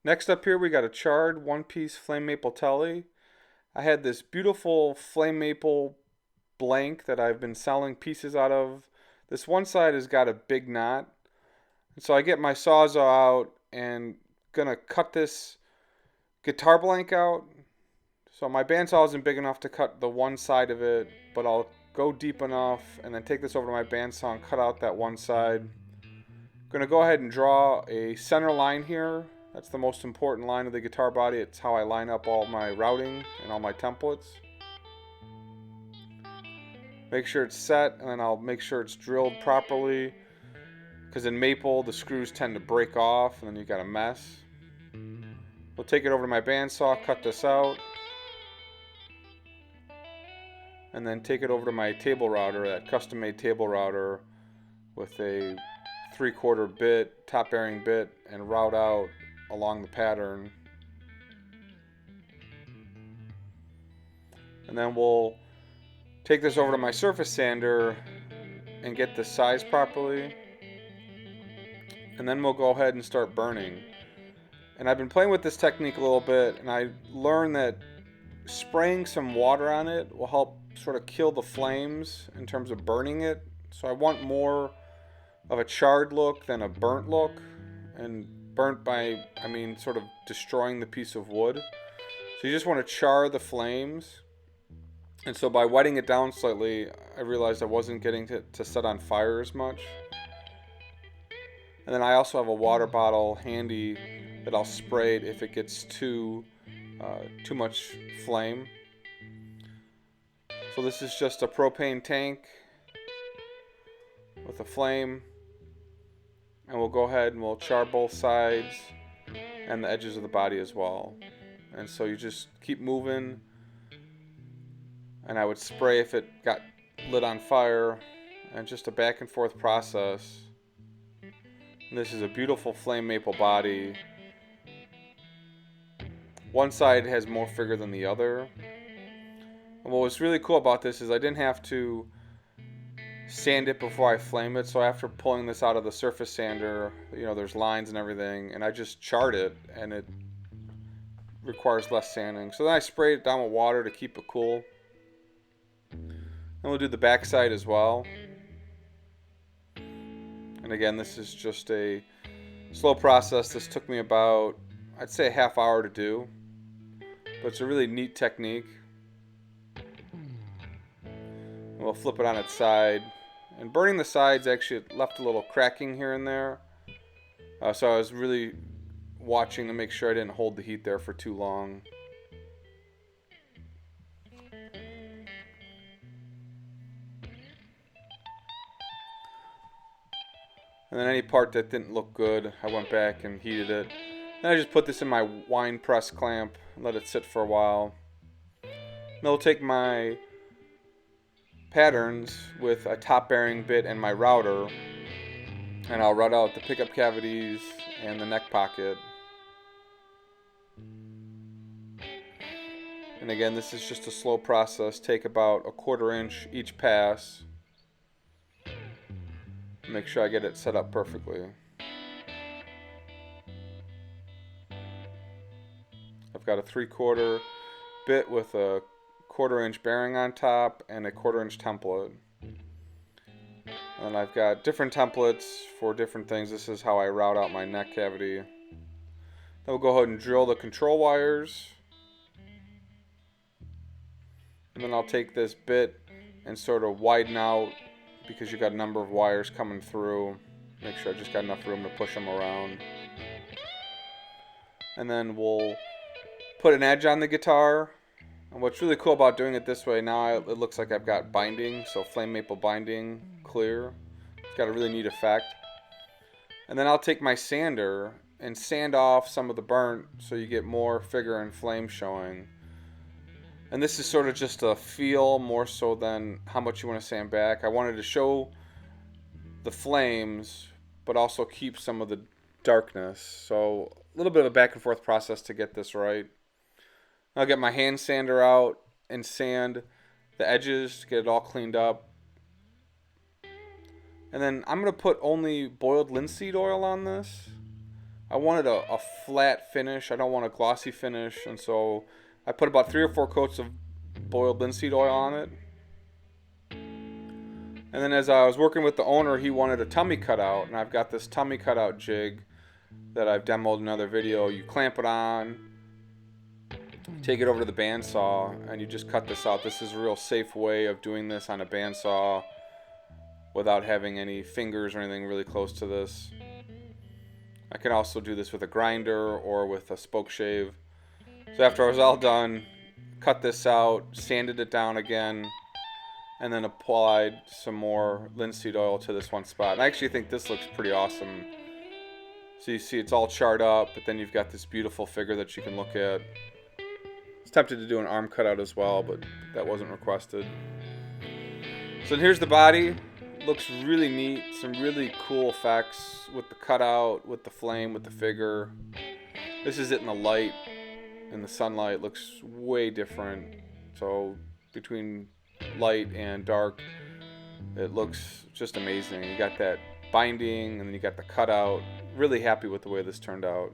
Next up here we got a charred one-piece flame maple Tele. I had this beautiful flame maple blank that I've been selling pieces out of. This one side has got a big knot. And so I get my Sawzall out and gonna cut this guitar blank out. So my bandsaw isn't big enough to cut the one side of it, but I'll go deep enough and then take this over to my bandsaw and cut out that one side. I'm gonna go ahead and draw a center line here. That's the most important line of the guitar body. It's how I line up all my routing and all my templates. Make sure it's set, and then I'll make sure it's drilled properly, because in maple the screws tend to break off and then you've got a mess. We'll take it over to my bandsaw, cut this out, and then take it over to my table router, that custom made table router with a 3/4 bit, top bearing bit, and route out along the pattern. And then we'll take this over to my surface sander and get the size properly. And then we'll go ahead and start burning. And I've been playing with this technique a little bit, and I learned that spraying some water on it will help sort of kill the flames in terms of burning it. So I want more of a charred look than a burnt look. And burnt by, I mean sort of destroying the piece of wood. So you just want to char the flames. And so by wetting it down slightly, I realized I wasn't getting to set on fire as much. And then I also have a water bottle handy that I'll spray it if it gets too much flame. So this is just a propane tank with a flame, and we'll go ahead and we'll char both sides and the edges of the body as well. And so you just keep moving, and I would spray if it got lit on fire, and just a back and forth process. And this is a beautiful flame maple body. One side has more figure than the other. And what was really cool about this is I didn't have to sand it before I flame it. So after pulling this out of the surface sander, you know, there's lines and everything, and I just charred it, and it requires less sanding. So then I sprayed it down with water to keep it cool. Then we'll do the back side as well. And again, this is just a slow process. This took me about, I'd say, a half hour to do. But it's a really neat technique. And we'll flip it on its side. And burning the sides actually left a little cracking here and there. So I was really watching to make sure I didn't hold the heat there for too long. And then any part that didn't look good, I went back and heated it. Then I just put this in my wine press clamp and let it sit for a while. Then I'll take my patterns with a top bearing bit and my router, and I'll route out the pickup cavities and the neck pocket. And again, this is just a slow process. Take about 1/4 inch each pass. Make sure I get it set up perfectly. I've got a 3/4 bit with a 1/4 inch bearing on top and a 1/4 inch template. And I've got different templates for different things. This is how I route out my neck cavity. Then we'll go ahead and drill the control wires. And then I'll take this bit and sort of widen out, because you've got a number of wires coming through. Make sure I just got enough room to push them around. And then we'll put an edge on the guitar. And what's really cool about doing it this way, now it looks like I've got binding, so flame maple binding, clear. It's got a really neat effect. And then I'll take my sander and sand off some of the burnt so you get more figure and flame showing. And this is sort of just a feel more so than how much you want to sand back. I wanted to show the flames, but also keep some of the darkness. So a little bit of a back and forth process to get this right. I'll get my hand sander out and sand the edges to get it all cleaned up. And then I'm going to put only boiled linseed oil on this. I wanted a flat finish. I don't want a glossy finish, and so I put about 3 or 4 coats of boiled linseed oil on it. And then as I was working with the owner, he wanted a tummy cutout, and I've got this tummy cutout jig that I've demoed in another video. You clamp it on, take it over to the bandsaw, and you just cut this out. This is a real safe way of doing this on a bandsaw without having any fingers or anything really close to this. I can also do this with a grinder or with a spoke shave. So after I was all done, cut this out, sanded it down again, and then applied some more linseed oil to this one spot. And I actually think this looks pretty awesome. So you see it's all charred up, but then you've got this beautiful figure that you can look at. I was tempted to do an arm cutout as well, but that wasn't requested. So here's the body. Looks really neat. Some really cool effects with the cutout, with the flame, with the figure. This is it in the light. In the sunlight, looks way different. So between light and dark, it looks just amazing. You got that binding, and then you got the cutout. Really happy with the way this turned out.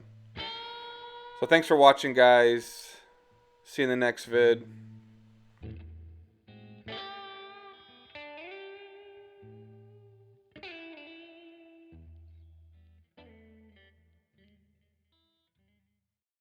So thanks for watching, guys. See you in the next vid.